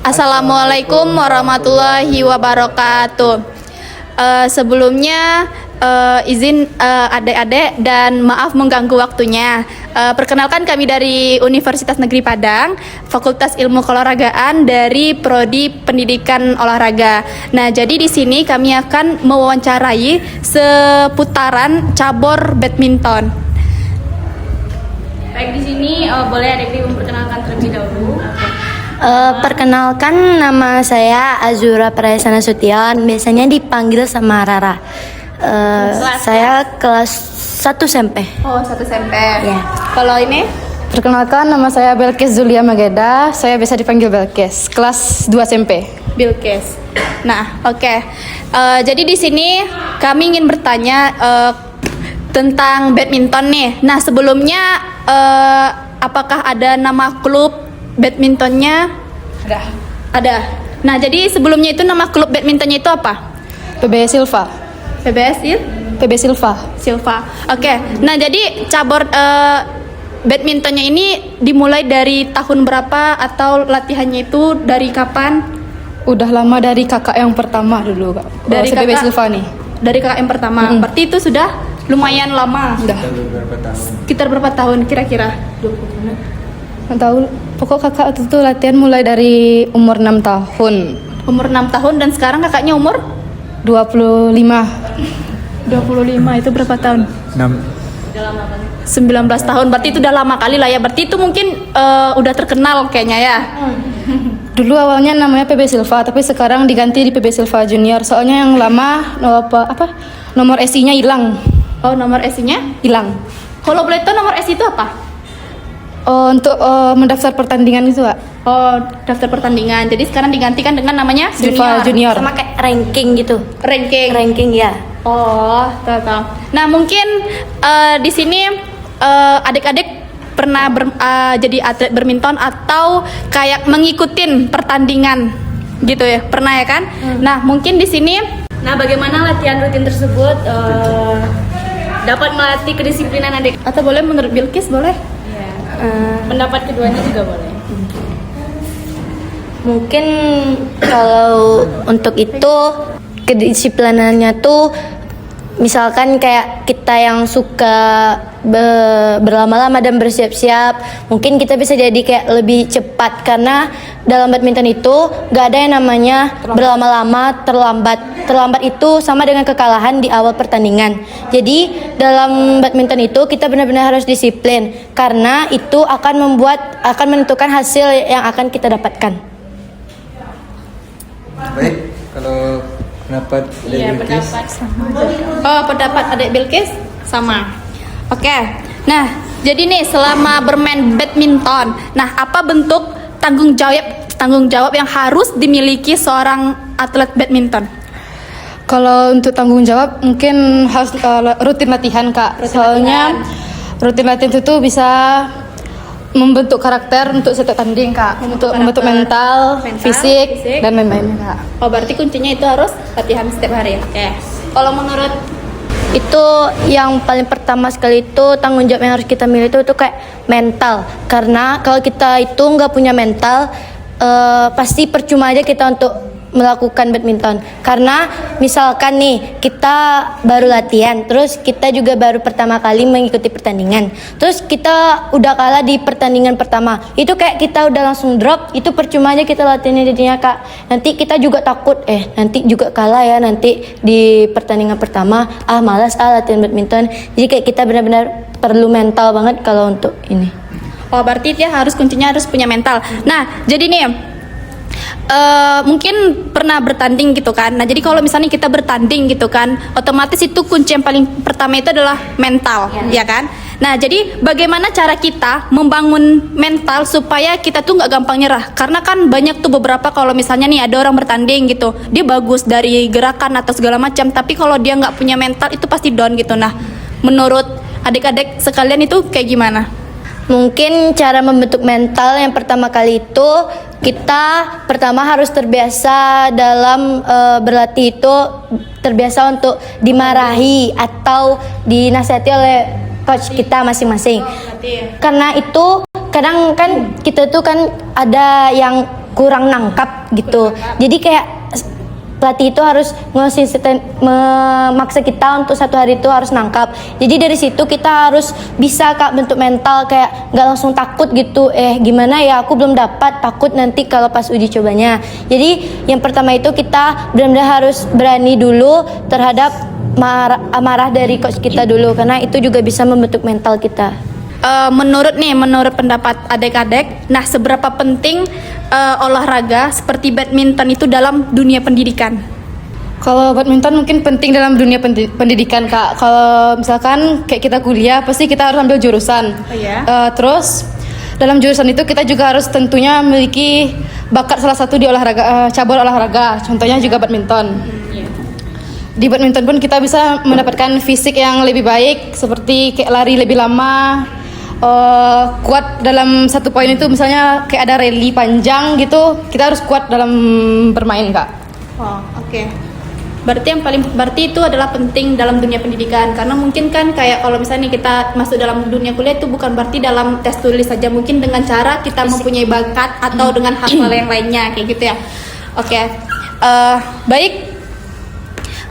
Assalamualaikum warahmatullahi wabarakatuh. Sebelumnya izin adik-adik dan maaf mengganggu waktunya. Perkenalkan kami dari Universitas Negeri Padang, Fakultas Ilmu Keolahragaan dari Prodi Pendidikan Olahraga. Nah, jadi di sini kami akan mewawancarai seputaran cabur badminton. Baik, di sini boleh adik-adik memperkenalkan terlebih dahulu. Perkenalkan, nama saya Azura Prayasana Sution, biasanya dipanggil sama Rara. Saya kelas 1 SMP. Oh, 1 SMP. Ya. Kalau ini? Perkenalkan, nama saya Belkis Zulia Mageda. Saya biasa dipanggil Belkis. Kelas 2 SMP. Bilkis. Nah, oke. Jadi di sini kami ingin bertanya tentang badminton nih. Nah, sebelumnya apakah ada nama klub badmintonnya? Ada. Nah, jadi sebelumnya itu nama klub badmintonnya itu apa? PB Silva. PB Silva. Oke. Nah, jadi cabur badmintonnya ini dimulai dari tahun berapa atau latihannya itu dari kapan? Udah lama dari kakak yang pertama dulu, Kak. Dari PB kakak? Silva nih. Dari kakak yang pertama. Berarti itu sudah lumayan lama. Udah. Sekitar berapa tahun kira-kira? Nggak tahu. Pokok kakak itu tuh latihan mulai dari umur 6 tahun. Umur 6 tahun dan sekarang kakaknya umur 25. 25 itu berapa tahun? 19 tahun. Berarti itu udah lama kali lah ya. Berarti itu mungkin udah terkenal kayaknya ya. Dulu awalnya namanya PB Silva, tapi sekarang diganti di PB Silva Junior. Soalnya yang lama nomor SI-nya hilang. Oh, nomor SI-nya? Hilang. Kalau boleh tahu nomor SI itu apa? Untuk mendaftar pertandingan itu, Kak. Oh, daftar pertandingan. Jadi sekarang digantikan dengan namanya Silva Junior. Sama kayak ranking gitu. Ranking. Ya. Oh, tahu. Nah, mungkin di sini adik-adik pernah jadi atlet badminton atau kayak mengikutin pertandingan gitu ya? Pernah ya kan? Nah, mungkin di sini Bagaimana latihan rutin tersebut dapat melatih kedisiplinan adik? atau boleh menurut Bilkis boleh? Pendapat keduanya juga boleh. Mungkin kalau untuk itu kedisiplinannya tuh misalkan kayak kita yang suka berlama-lama dan bersiap-siap, mungkin kita bisa jadi kayak lebih cepat karena dalam badminton itu gak ada yang namanya berlama-lama terlambat itu sama dengan kekalahan di awal pertandingan. Jadi dalam badminton itu kita benar-benar harus disiplin karena itu akan menentukan hasil yang akan kita dapatkan. Baik, kalau pendapat Bilkis. Oh, pendapat adik Bilkis sama. Oke. Nah, jadi nih selama bermain badminton, nah apa bentuk tanggung jawab yang harus dimiliki seorang atlet badminton? Kalau untuk tanggung jawab mungkin harus rutin latihan, Kak. Soalnya rutin latihan itu bisa membentuk karakter untuk setiap tanding, Kak. Untuk membentuk mental, fisik, dan lain-lainnya, Kak. Oh, berarti kuncinya itu harus latihan setiap hari. Oke. Kalau menurut Itu yang paling pertama sekali itu tanggung jawab yang harus kita miliki itu kayak mental. Karena kalau kita itu nggak punya mental, pasti percuma aja kita untuk melakukan badminton. Karena misalkan nih kita baru latihan, terus kita juga baru pertama kali mengikuti pertandingan, terus kita udah kalah di pertandingan pertama, itu kayak kita udah langsung drop, itu percuma aja kita latihannya jadinya, Kak. Nanti kita juga takut nanti juga kalah ya nanti di pertandingan pertama, malas latihan badminton. Jadi kayak kita benar-benar perlu mental banget kalau untuk ini. Oh, berarti dia kuncinya harus punya mental. Nah, jadi nih mungkin pernah bertanding gitu kan. Nah, jadi kalau misalnya kita bertanding gitu kan, otomatis itu kunci yang paling pertama itu adalah mental, ya kan? Nah, jadi bagaimana cara kita membangun mental supaya kita tuh nggak gampang nyerah? Karena kan banyak tuh beberapa kalau misalnya nih ada orang bertanding gitu, dia bagus dari gerakan atau segala macam, tapi kalau dia nggak punya mental itu pasti down gitu. Nah, menurut adik-adik sekalian itu kayak gimana? Mungkin cara membentuk mental yang pertama kali itu kita pertama harus terbiasa dalam berlatih itu terbiasa untuk dimarahi atau dinasihati oleh coach kita masing-masing. Karena itu kadang kan kita tuh kan ada yang kurang nangkap gitu. Jadi kayak pelatih itu harus memaksa kita untuk satu hari itu harus nangkap. Jadi dari situ kita harus bisa Kak bentuk mental, kayak nggak langsung takut gitu. Gimana ya, aku belum dapat, takut nanti kalau pas uji cobanya. Jadi yang pertama itu kita benar-benar harus berani dulu terhadap amarah dari coach kita dulu, karena itu juga bisa membentuk mental kita. Menurut pendapat adik-adik, nah seberapa penting olahraga seperti badminton itu dalam dunia pendidikan? Kalau badminton mungkin penting dalam dunia pendidikan Kak. Kalau misalkan kayak kita kuliah pasti kita harus ambil jurusan. Oh, iya? Terus dalam jurusan itu kita juga harus tentunya memiliki bakat salah satu di olahraga, cabur olahraga. Contohnya juga badminton. Di badminton pun kita bisa mendapatkan fisik yang lebih baik, seperti kayak lari lebih lama, kuat dalam satu poin itu, misalnya kayak ada rally panjang gitu, kita harus kuat dalam bermain Kak. Oh, oke. Berarti itu adalah penting dalam dunia pendidikan, karena mungkin kan kayak kalau misalnya kita masuk dalam dunia kuliah itu bukan berarti dalam tes tulis saja, mungkin dengan cara kita mempunyai bakat atau dengan hal-hal yang lainnya kayak gitu ya. Oke. Baik.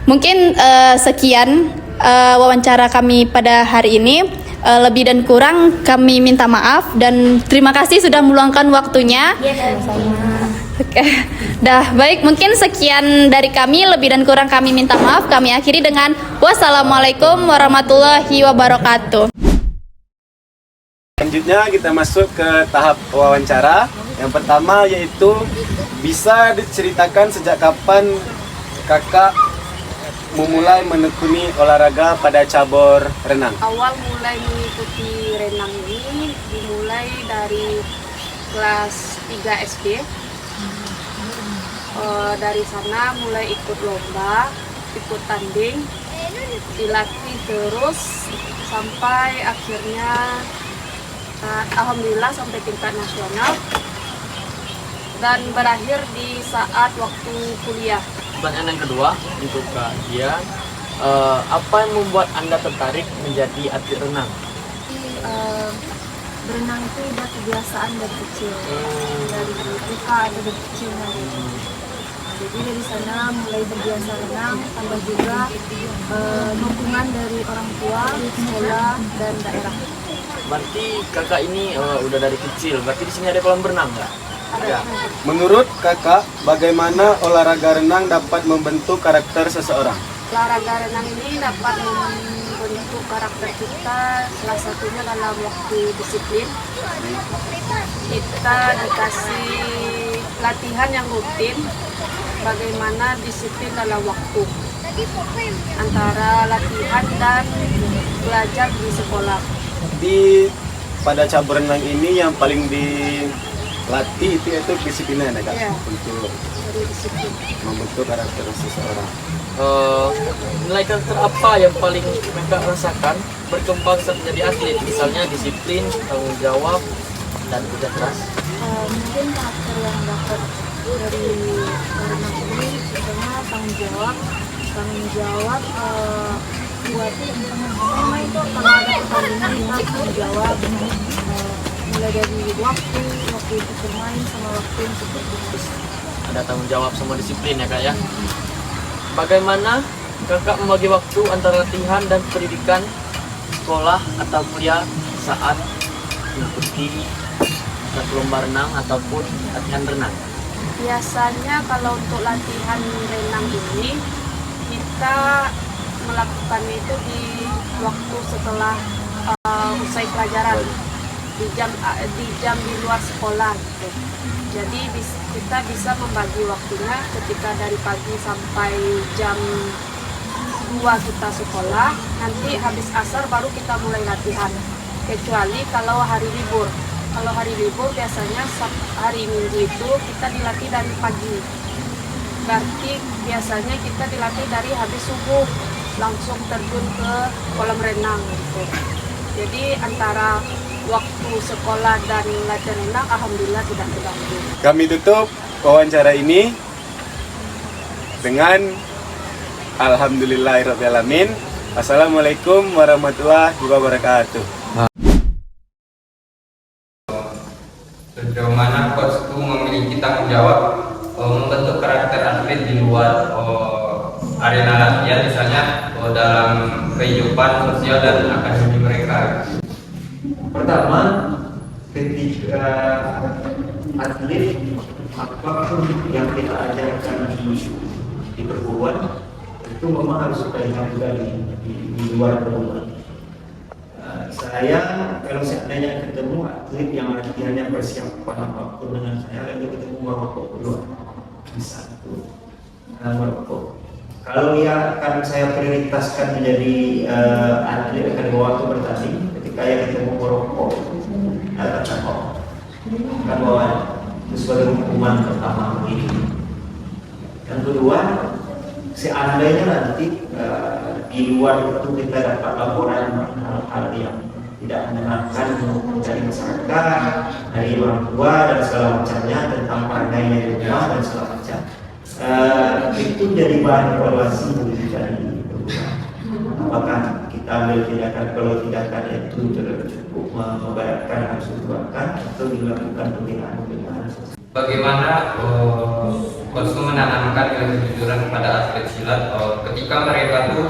Mungkin sekian wawancara kami pada hari ini. Lebih dan kurang kami minta maaf dan terima kasih sudah meluangkan waktunya. Oke. Dah, baik, mungkin sekian dari kami, lebih dan kurang kami minta maaf. Kami akhiri dengan wassalamualaikum warahmatullahi wabarakatuh. Selanjutnya kita masuk ke tahap wawancara. Yang pertama yaitu bisa diceritakan sejak kapan kakak memulai menekuni olahraga pada cabur renang. Awal mulai mengikuti renang ini dimulai dari kelas 3 SD. Dari sana mulai ikut lomba, ikut tanding, dilatih terus sampai akhirnya alhamdulillah sampai tingkat nasional dan berakhir di saat waktu kuliah. Pertanyaan yang kedua untuk Kak Dia, apa yang membuat Anda tertarik menjadi atlet renang? Berenang itu udah kebiasaan dari kecil, dari TK atau dari kecil. Jadi dari sana mulai terbiasa renang, tambah juga dukungan dari orang tua, sekolah, dan daerah. Berarti kakak ini udah dari kecil, berarti di sini ada kolam berenang nggak? Ya. Menurut kakak, bagaimana olahraga renang dapat membentuk karakter seseorang? Olahraga renang ini dapat membentuk karakter kita, salah satunya dalam waktu disiplin. Kita dikasih latihan yang rutin, bagaimana disiplin dalam waktu antara latihan dan belajar di sekolah. Pada cabur renang ini yang paling dilatih itu yaitu disiplin ya, Kak? Ya. Untuk membentuk karakter seseorang. Nilai karakter apa yang paling kakak rasakan berkembang saat menjadi atlet? Misalnya disiplin, tanggung jawab, dan kerja keras. Mungkin karakter yang dapat dari renang ini misalnya tanggung jawab buat memang itu kalau ada pertandingan kita tanggung jawab, mulai dari waktu itu bermain sama waktu yang seperti. Ada tanggung jawab sama disiplin ya Kak ya. Bagaimana kakak membagi waktu antara latihan dan pendidikan sekolah atau kuliah saat mengikuti lomba renang ataupun latihan renang? Biasanya kalau untuk latihan renang ini kita melakukan itu di waktu setelah usai pelajaran, di jam di luar sekolah gitu. Jadi kita bisa membagi waktunya ketika dari pagi sampai jam 2 kita sekolah, nanti habis asar baru kita mulai latihan, kecuali kalau hari libur. Kalau hari libur biasanya hari Minggu itu kita dilatih dari pagi. Berarti biasanya kita dilatih dari habis subuh langsung terjun ke kolam renang gitu. Jadi antara waktu sekolah dan latihan renang alhamdulillah tidak terganggu. Kami tutup wawancara ini dengan alhamdulillahirrahmanirrahim. Assalamualaikum warahmatullahi wabarakatuh. Sejauh mana coach itu memiliki tanggung jawab arena latihan misalnya dalam kehidupan sosial dan akademi mereka. Pertama, ketika atlet apapun yang kita ajarkan di perguruan itu memang harus kita juga di luar perguruan. Saya kalau seandainya ketemu atlet yang latihannya persiapan apapun dengan saya, lalu ketemu merokok kedua bisa itu merokok. Kalau dia akan saya prioritaskan menjadi atlet akan bawa waktu bertanding, ketika dia ketemu merokok katakan akan bawa itu sebagai hukuman pertama ini. Yang kedua, seandainya nanti di luar itu kita dapat laporan hal-hal yang tidak menyenangkan dari masyarakat, dari orang tua dan segala macamnya tentang pandainya di rumah dan segala macam, itu jadi bahan evaluasi dari perubahan. Apakah kita ambil tindakan, kalau tindakan itu cukup memberatkan harus dikeluarkan atau dilakukan pembinaan. Bagaimana coach menanamkan kejujuran kepada atlet silat ketika mereka tuh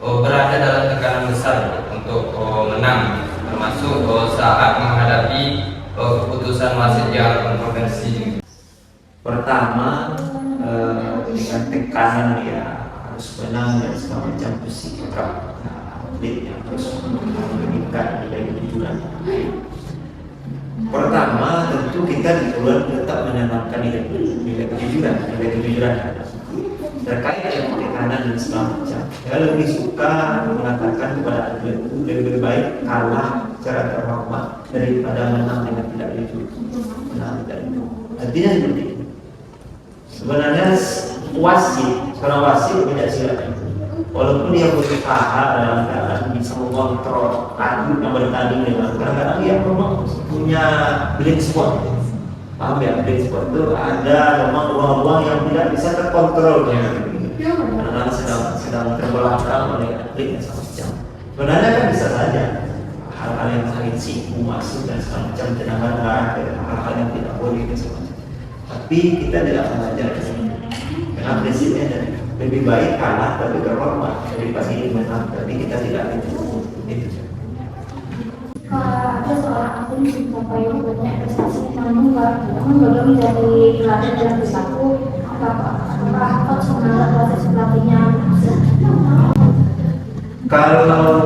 berada dalam tekanan besar untuk menang, termasuk saat menghadapi keputusan wasit yang kontroversi. Pertama, dengan tekanan ya harus menang dan segala macam sikap atlet yang harus memberikan nilai kejujuran. Pertama, tentu kita di luar tetap menanamkan nilai kejujuran terkait dengan tekanan dan segala macam. Saya lebih suka mengatakan kepada atlet itu lebih baik kalah secara terhormat daripada menang dengan tidak jujur. Artinya seperti itu. Sebenarnya seorang wasit tidak silat itu, walaupun dia berusaha dalam keadaan bisa mengontrol atlet yang bertanding dengan kadang-kadang dia memang punya blind spot. Paham ya, blind spot itu ada memang ruang-ruang yang tidak bisa terkontrol karena sedang terbelakang oleh atlet yang sama macam. Sebenarnya kan bisa saja hal-hal yang saling singgung masuk dan segala macam tendangan arah ke hal-hal yang tidak boleh dan segala macam. Tapi kita tidak mengajar ke sini. Karena prinsipnya lebih baik kalah tapi terhormat daripada ingin menang. Tapi kita tidak itu. Ada seorang atlet mencapai banyak prestasi namun gagal menjadi pelatih dalam perilaku. Apakah coach menganggap proses pelatihnya? Kalau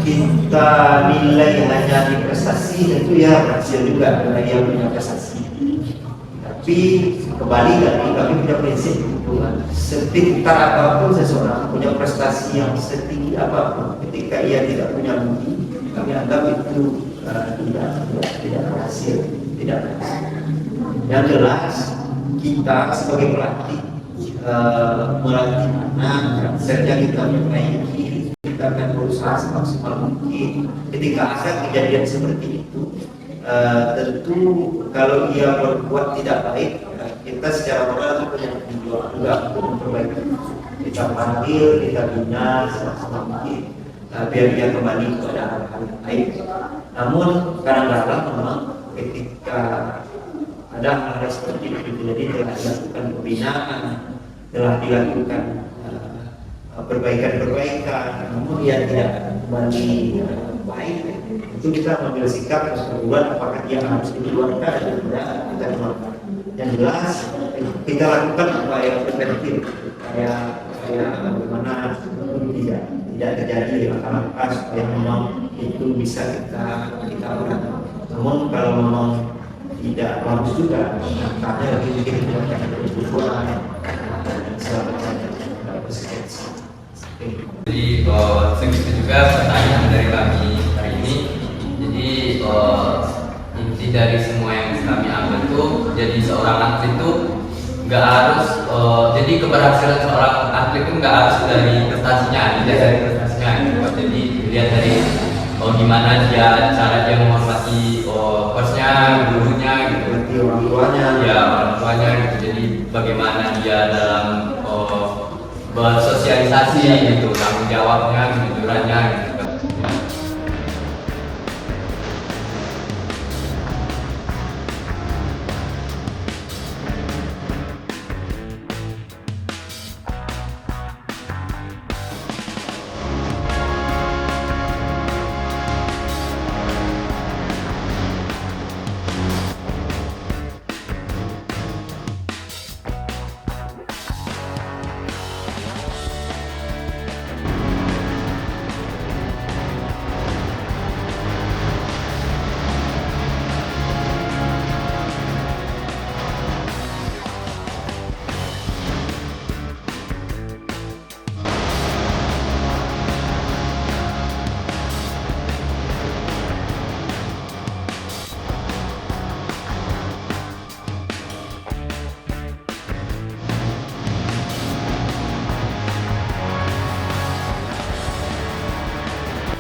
kita nilai hanya di prestasi tentu ya berhasil juga karena dia punya prestasi. Tapi kembali lagi kami punya prinsip sepintar apapun seseorang punya prestasi yang setinggi apapun, ketika ia tidak punya bukti kami anggap itu tidak berhasil, tidak berhasil. Yang jelas kita sebagai pelatih melatih anak, serta kita memperbaiki, kita akan berusaha semaksimal mungkin. Ketika ada kejadian seperti itu, tentu kalau ia berbuat tidak baik, kita secara moral punya juga untuk memperbaiki. Kita panggil, kita bina semaksimal mungkin biar dia kembali kepada hal-hal yang baik. Namun kadang-kadang memang ketika ada hal-hal seperti itu, jadi telah dilakukan pembinaan, telah dilakukan perbaikan-perbaikan, namun dia tidak kembali baik, itu kita mengambil sikap keseluruhan apakah dia harus dikeluarkan atau tidak, kita keluarkan. Yang jelas kita lakukan upaya preventif, supaya bagaimana tidak terjadi langkah-langkah supaya memang itu bisa kita lakukan. Namun kalau memang tidak bagus juga, karena lebih mungkin kita kebutuhan dan segala macam konsekuensi. Jadi segitu juga pertanyaan dari kami hari ini. Jadi inti dari semua yang kami ambil tuh, jadi seorang atlet itu nggak harus, jadi keberhasilan seorang atlet itu nggak harus dari prestasinya, dilihat dari prestasinya gitu. Jadi dilihat dari gimana cara dia menghormati coachnya, gurunya gitu, orang tuanya, ya orang tuanya gitu. Jadi bagaimana dia dalam bersosialisasi gitu, tanggung jawabnya, kejujurannya gitu.